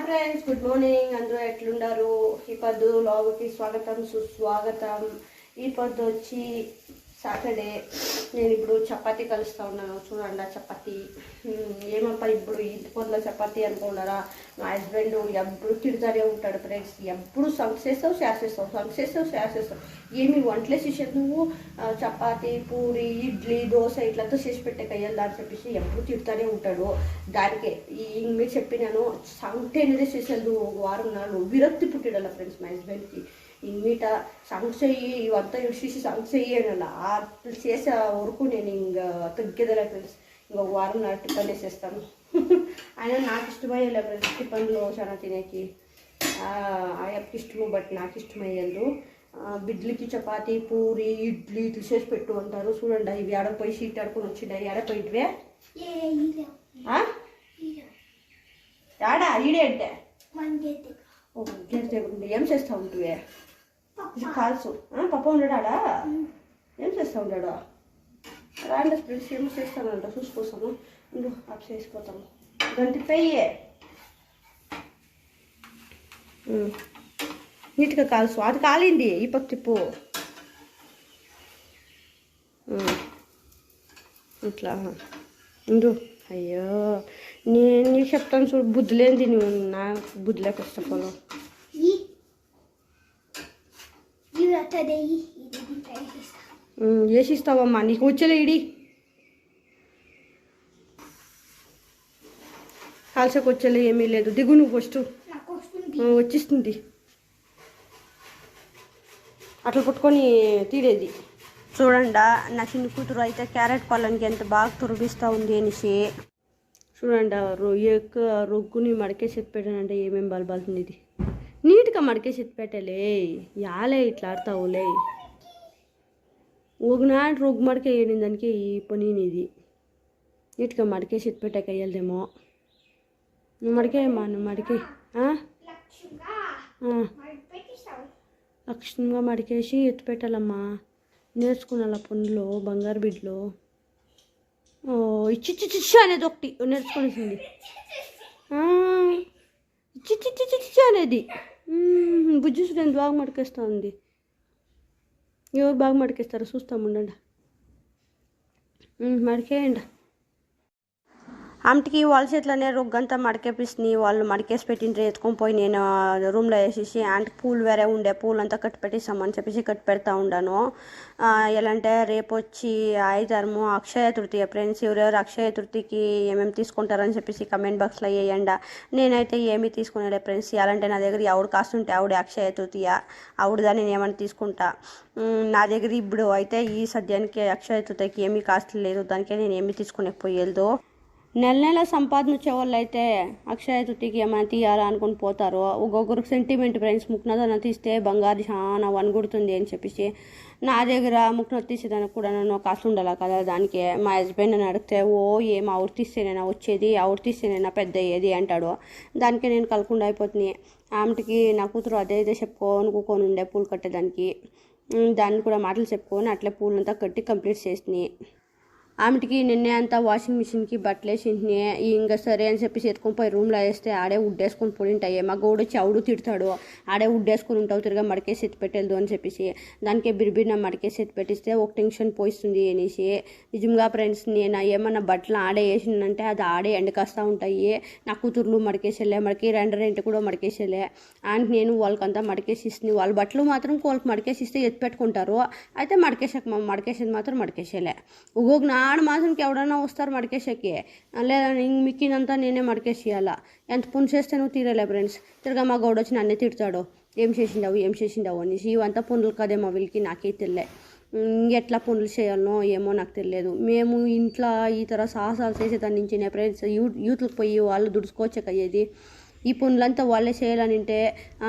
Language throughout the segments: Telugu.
ఫ్రెండ్స్ గుడ్ మార్నింగ్ అందరూ ఎట్లుండారు ఈ పొద్దు లాగుకి స్వాగతం సుస్వాగతం ఈ పొద్దు వచ్చి సాటర్డే నేను ఇప్పుడు చపాతీ కలుస్తూ ఉన్నాను చూడండి చపాతీ ఏమప్పా ఇప్పుడు ఈ పొద్దులో చపాతీ అనుకున్నారా మా హస్బెండ్ ఎప్పుడు తిడతానే ఉంటాడు ఫ్రెండ్స్ ఎప్పుడు సంక్షేస్తావు చేసేస్తావు ఏమి వంటలే చేసేది నువ్వు చపాతీ పూరి ఇడ్లీ దోశ ఇట్లంతా చేసి పెట్టే కయ్యాలి అని చెప్పేసి ఎప్పుడు తిడతానే ఉంటాడు దానికే మీరు చెప్పినాను సంటేనేదే చేసేది వారం నాలుగు విరక్తి పుట్టిడాల ఫ్రెండ్స్ మా హస్బెండ్కి ఇంకీట సంక్షయ్యి ఇవంతా చూసి సంక్షయ్యి అని చేసే వరకు నేను ఇంకా తగ్గేదలే ఫ్రెండ్స్ ఇంకొక వారం నా టిఫన్ వేసేస్తాను అయినా నాకు ఇష్టమయ్యేలే ఫ్రెండ్స్ టిఫన్లో చాలా తినేకి ఆయనకి ఇష్టము బట్ నాకు ఇష్టమయ్యేది బిడ్లకి చపాతీ పూరి ఇడ్లీ ఇట్లా చేసి పెట్టు అంటారు చూడండి ఇవి ఆడపోయి సీట్ ఆడుకొని వచ్చిండాయి ఆడపోయిట్వే ఆడా ఈడే అంటే ఏం చేస్తూ ఉంటువే ఇది కాల్సు పప్ప ఉండడా ఏం చేస్తూ ఉంటాడు రాండి ఫ్రెండ్స్ ఏం చేస్తానంట చూసుకోసాము అప్ చేసిపోతాము గంటి పెయ్యే నీట్గా కాల్సు అది కాలింది ఈ పక్క తిప్పు ఇట్లా ఉండు అయ్యో నేను నీకు చెప్తాను చూడు బుద్ధి లేనిది నువ్వు నా బుద్ధి లేక ఫస్ట్ ఆఫ్ ఆల్ వేసిస్తావమ్మా నీకు వచ్చలే ఇడి కాల్చకు వచ్చలే ఏమీ లేదు దిగు నువ్వు ఫస్ట్ వచ్చిస్తుంది అట్లా పట్టుకొని తీరేది చూడండి నా చిన్న కూతురు అయితే క్యారెట్ పళ్ళనికి ఎంత బాగా తురిగిస్తూ ఉంది అనేసి చూడండి రొగ్గుని మడకేసి ఎత్తిపెట్టానంటే ఏమేమి బలబలుతుంది ఇది నీట్గా మడకేసి ఎత్తిపెట్టలే యాలే ఇట్లా ఆడతావులే ఒకనాడు రొగ్గు మడకే వేయని దానికి ఈ పని ఇది నీట్గా మడకేసి ఎత్తిపెట్టాక వేయాలదేమో నువ్వు మడికేయమ్మా నువ్వు మడికే లక్షణంగా మడికేసి ఎత్తిపెట్టాలమ్మా నేర్చుకున్నాల పనులు బంగారు బిడ్డలు ఇచ్చి అనేది ఒకటి నేర్చుకునేసింది ఇచ్చి అనేది బుజ్జి ఎంత బాగా మడికేస్తూ ఉంది ఎవరు బాగా మడికేస్తారో చూస్తాము ఉండండి మడికేయండి ఆమెకి వాళ్ళ చేతిలోనే రొగ్గంతా మడికేపిస్తుంది వాళ్ళు మడికేసి పెట్టిండ్రు ఎత్తుకొని పోయి నేను రూమ్లో వేసేసి ఆంటీకి పూలు వేరే ఉండే పూలు అంతా కట్టి పెట్టిస్తామని చెప్పేసి కట్టి పెడతా ఉండాను ఎలా అంటే రేపు వచ్చి ఆదివారము అక్షయ తృతీయ ఫ్రెండ్స్ ఎవరెవరు అక్షయ తృతీయకి ఏమేమి తీసుకుంటారని చెప్పేసి కమెంట్ బాక్స్లో వేయండి నేనైతే ఏమీ తీసుకునేలే ఫ్రెండ్స్ ఎలాంటే నా దగ్గర ఆవిడ కాస్తుంటే ఆవిడ అక్షయ తృతీయ ఆవిడదా నేను ఏమైనా తీసుకుంటా నా దగ్గర ఇప్పుడు అయితే ఈ సద్యానికి అక్షయ తృతీయకి ఏమీ కాస్ట్ లేదు దానికే నేను ఏమీ తీసుకునేపోయేదో నెల సంపాదన వచ్చేవాళ్ళు అయితే అక్షయ తృతీయకి ఏమైనా తీయాలా అనుకుని పోతారు ఒక్కొక్కరికి సెంటిమెంట్ ఫ్రెండ్స్ ముక్నదన తీస్తే బంగారు చాలా వనగుడుతుంది అని చెప్పేసి నా దగ్గర ముక్న తీసేదానికి కూడా నన్ను కాసు ఉండాలి కదా దానికి మా హస్బెండ్ అని అడిగితే ఏం ఆవిడ తీస్తేనేనా వచ్చేది ఆవిడ తీస్తేనేనా పెద్ద అయ్యేది అంటాడు దానికి నేను కలకుండా అయిపోతుంది ఆమెకి నా కూతురు అదే చెప్పుకొని ఉండే పూలు కట్టేదానికి దాన్ని కూడా మాటలు చెప్పుకొని అట్లే పూలంతా కట్టి కంప్లీట్ చేసినాయి ఆమెకి నిన్నే అంతా వాషింగ్ మిషన్కి బట్టలు వేసింటిని ఇంకా సరే అని చెప్పేసి ఎత్తుకొని పోయి రూమ్లో వేస్తే ఆడే ఉడ్డేసుకొని పోయింటాయి మా గౌడు వచ్చి ఆవిడు తిడతాడు ఆడే ఉడ్డేసుకొని ఉంటావు తిరిగా మడికేసి ఎత్తి పెట్టేదు అని చెప్పేసి దానికే బిరిబిరిన మడికేసి ఎత్తి పెట్టిస్తే ఒక టెన్షన్ పోయిస్తుంది అనేసి నిజంగా ఫ్రెండ్స్ నేను ఏమన్నా బట్టలు ఆడే వేసిందంటే అది ఆడే ఎండకాస్తూ ఉంటాయి నా కూతుర్లు మడికేసేలే మడికి రెండరేంటి కూడా మడికేసేలే అండ్ నేను వాళ్ళకంతా మడికేసి ఇస్తుంది వాళ్ళ బట్టలు మాత్రం వాళ్ళకి మడికేసి ఇస్తే ఎత్తి పెట్టుకుంటారు అయితే మడికేసేది మాత్రం మడికేసేలే ఒక్కొక్క ఆడ మాత్రంకి ఎవడన్నా వస్తారు మడికేసేకి లేదా మిక్కినంతా నేనే మడికేసేయాలా ఎంత పుణ్యం చేస్తే నువ్వు తీరలే ఫ్రెండ్స్ తిరగా మా గౌడ వచ్చి నన్నే తిడతాడు ఏం చేసిండావు అనేసి ఇవంతా పనులు కదేమో వీళ్ళకి నాకే తెలియలే ఎట్లా పనులు చేయాలనో ఏమో నాకు తెలియదు మేము ఇంట్లో ఈ తర సాహసాలు చేసేదాన్ని నుంచి ఫ్రెండ్స్ యూత్లకు పోయి వాళ్ళు దుడుచుకోవచ్చాక అయ్యేది ఈ పనులంతా వాళ్ళే చేయాలని అంటే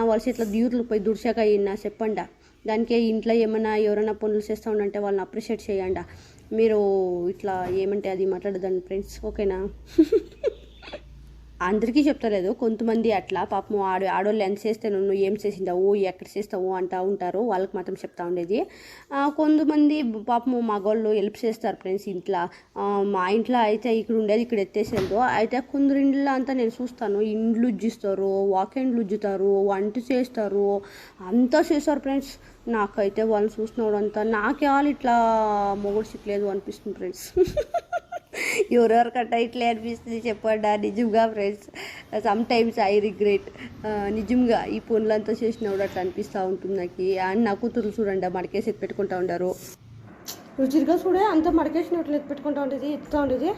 వాళ్ళ చేతిలో యూత్లకు పోయి దుడిచాక అయ్యిందా చెప్పండి దానికే ఇంట్లో ఏమైనా ఎవరైనా పనులు చేస్తూ ఉండంటే వాళ్ళని అప్రిషియేట్ చేయండి మీరు ఇట్లా ఏమంటే అది మాట్లాడదండి ఫ్రెండ్స్ ఓకేనా అందరికీ చెప్తలేదు, కొంతమంది అట్లా పాపం ఆడోళ్ళు ఎంత చేస్తే నువ్వు ఏం చేసిందావు ఎక్కడ చేస్తావు అంటూ ఉంటారు, వాళ్ళకి మాత్రం చెప్తా ఉండేది. కొంతమంది పాపం మగవాళ్ళు హెల్ప్ చేస్తారు ఫ్రెండ్స్ ఇంట్లో. మా ఇంట్లో అయితే ఇక్కడ ఉండేది ఇక్కడ ఎత్తేసేదో, అయితే కొందరు ఇంట్లో అంతా నేను చూస్తాను ఇండ్లు ఉజ్జిస్తారు, వాకిండ్లు ఉజ్జుతారు, వంట చేస్తారు, అంతా చేస్తారు ఫ్రెండ్స్. నాకైతే వాళ్ళని చూసినోడంతా నాకే వాళ్ళు ఇట్లా మొగుడు సిక్కలేదు అనిపిస్తుంది ఫ్రెండ్స్. ఎవరెవరికంటే ఇట్లా అనిపిస్తుంది చెప్పండి నిజంగా friends. Some times I regret. నిజంగా ఈ పనులంతా చేసినప్పుడు అట్లా అనిపిస్తూ ఉంటుంది నాకు. అండ్ నా కూతురు చూడండి మడకేసి ఎత్తి పెట్టుకుంటా ఉంటారు, రుచిగా చూడే అంతా మడకేసినట్లు ఎత్తి పెట్టుకుంటా ఉంటుంది, ఎత్తుతూ ఉంటుంది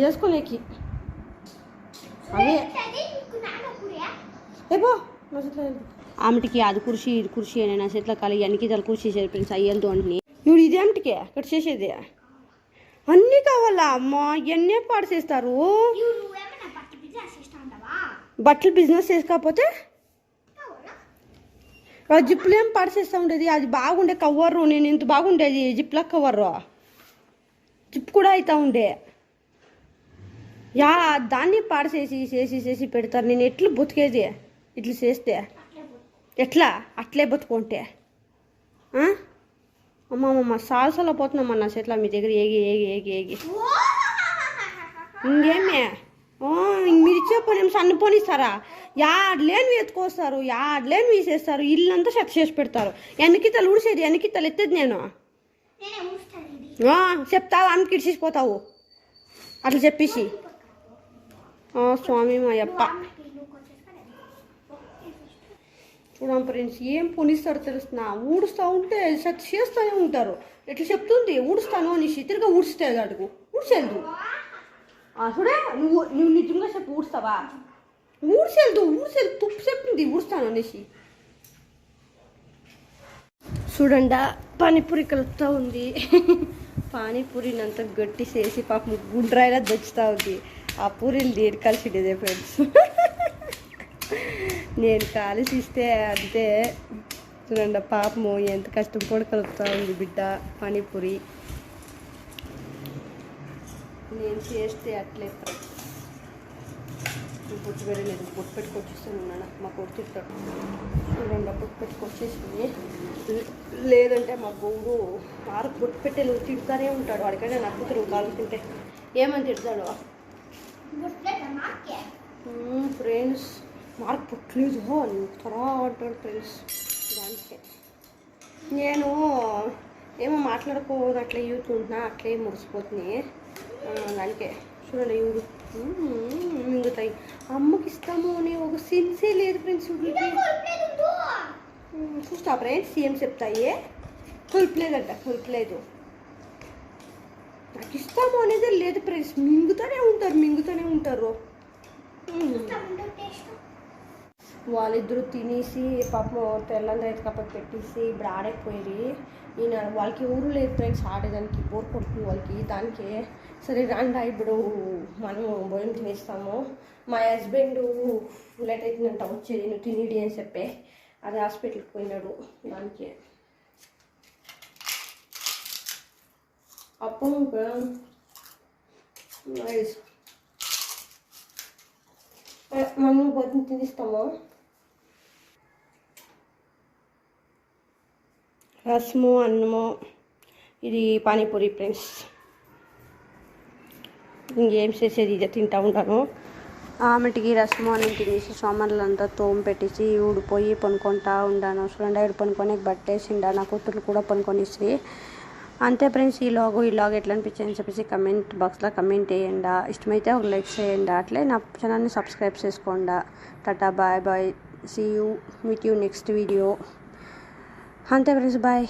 చేసుకోలేకి. అదే ఏపో ఆమెటికి అది కుర్చీ ఇది కుర్చీ అని నా చేతిలో కాలి అన్నికి తల కుర్చీ చేసేది ఫ్రెండ్స్ అయ్యలతో అంటే ఇప్పుడు ఇదేమిటికే అక్కడ చేసేది అన్నీ కావాలా అమ్మా, ఇవన్నీ పాడు చేస్తారు. బట్టలు బిజినెస్ చేసుకోకపోతే జిప్పులు ఏం పాడు చేస్తూ ఉండేది, అది బాగుండే కవర్రు, నేను ఇంత బాగుండేది జిప్ల కవర్రు, జిప్ కూడా అవుతూ ఉండే యా దాన్ని పాడు చేసి చేసి చేసి పెడతారు. నేను ఎట్లు బతికేది ఇట్లా చేస్తే ఎట్లా అట్లే బతుకుంటే అమ్మమ్మ సాల్సలో పోతున్నామ్మా నా చెట్ల మీ దగ్గర ఏగి ఏగి ఏగి ఏగి ఇంకేమే మీరు ఇచ్చే పని ఏమి సన్న పోని ఇస్తారా, యాడ్లేని ఎత్తుకొస్తారు, యాడ్లేని వీసేస్తారు, ఇల్లంతా చెత్త చేసి పెడతారు. ఎన్నికితలు ఊడిసేది ఎన్నికితలు ఎత్తేది నేను చెప్తావు ఆమెకి ఇడిచిపోతావు అట్లా చెప్పేసి. స్వామి మా అప్ప చూడం ఫ్రెండ్స్ ఏం పొనిస్తారో తెలుస్తున్నా, ఊడుస్తూ ఉంటే చేస్తూనే ఉంటారు. ఎట్లా చెప్తుంది ఊడుస్తాను అనేసి తిరిగా ఊడిస్తే అడుగు ఊడ్చేదు చూడే నువ్వు నువ్వు నిజంగా చెప్పు ఊడుస్తావా, ఊడ్చేదు తుప్పు చెప్తుంది ఊడుస్తాను అనేసి. చూడండా పానీపూరి కలుపుతూ ఉంది, పానీపూరిని అంతా గట్టి చేసి పాపం గుండ్రాయిలా దచ్చుతూ ఉంది. ఆ పూరీలు దేని కలిసిడేదే ఫ్రెండ్స్, నేను కాలేసి ఇస్తే అంతే. చూడండి పాపము ఎంత కష్టపడి కలుపుతూ ఉంది బిడ్డ పానీపూరి, నేను చేస్తే అట్లే బొట్టు పెరగలేదు, బొట్టు పెట్టుకొచ్చేస్తాను ఉన్నాను మా కొడుతుంటాడు. చూడండి బొట్టు పెట్టుకొచ్చేసింది, లేదంటే మా గోడు వారికి బొట్టు పెట్టేలు తిడుతూనే ఉంటాడు. వాడికైనా నా కూతురు కాలుతుంటే ఏమని తిడతాడు ఫ్రెండ్స్, మార్క్ పుట్టలేదు త్వరగా అంటాడు ఫ్రెండ్స్. దానికే నేను ఏమో మాట్లాడుకోదు అట్లా యూతుంటున్నా అట్లే మురిసిపోతుంది. దానికే చూడండి ఇవి మింగుతాయి, అమ్మకి ఇస్తాము అని ఒక సెన్సే లేదు ఫ్రెండ్స్. చూస్తా ఫ్రెండ్స్ ఏం చెప్తాయి, కొలుపులేదంట కొలుపులేదు, నాకు ఇస్తాము అనేది లేదు ఫ్రెండ్స్. మింగుతూనే ఉంటారు. వాళ్ళిద్దరూ తినేసి పాపం తెల్లంగా ఎత్తుకపోయి పెట్టేసి ఇప్పుడు ఆడకపోయి ఈయన వాళ్ళకి ఊరు లేదు ఫ్రెండ్స్, ఆడేదానికి బోర్ కొడుతుంది వాళ్ళకి. దానికి సరే రాండా ఇప్పుడు మనము భోజనం తినేస్తాము. మా హస్బెండ్ లేట్ అవుతుందంట వచ్చేది, నువ్వు తినేది అని చెప్పే అది హాస్పిటల్కి పోయినాడు. దానికి అప్పుడు మనం భోజనం తినిస్తాము. రసము అన్నము ఇది పానీపూరి ఫ్రెండ్స్. ఇంకేం చేసేది ఇదే తింటూ ఉంటాను. ఆమెటికి రసము అన్నం తినేసి సోమర్లంతా తోము పెట్టేసి ఊడిపోయి పనుకుంటా ఉన్నాను. చూడండి ఈడు పనుకొని బట్టేసిండా, నా కూతురు కూడా పనుకొనిసి అంతే ఫ్రెండ్స్. ఈ లాగ్ ఎట్లా అనిపించింది చెప్పేసి కమెంట్ బాక్స్లో కమెంట్ చేయండి. ఇష్టమైతే ఒక లైక్ చేయండి, అట్లే నా ఛానల్ని సబ్స్క్రైబ్ చేసుకోండి. Tata bye bye, see you meet you next video. అంతే ఫ్రెండ్స్, బాయ్.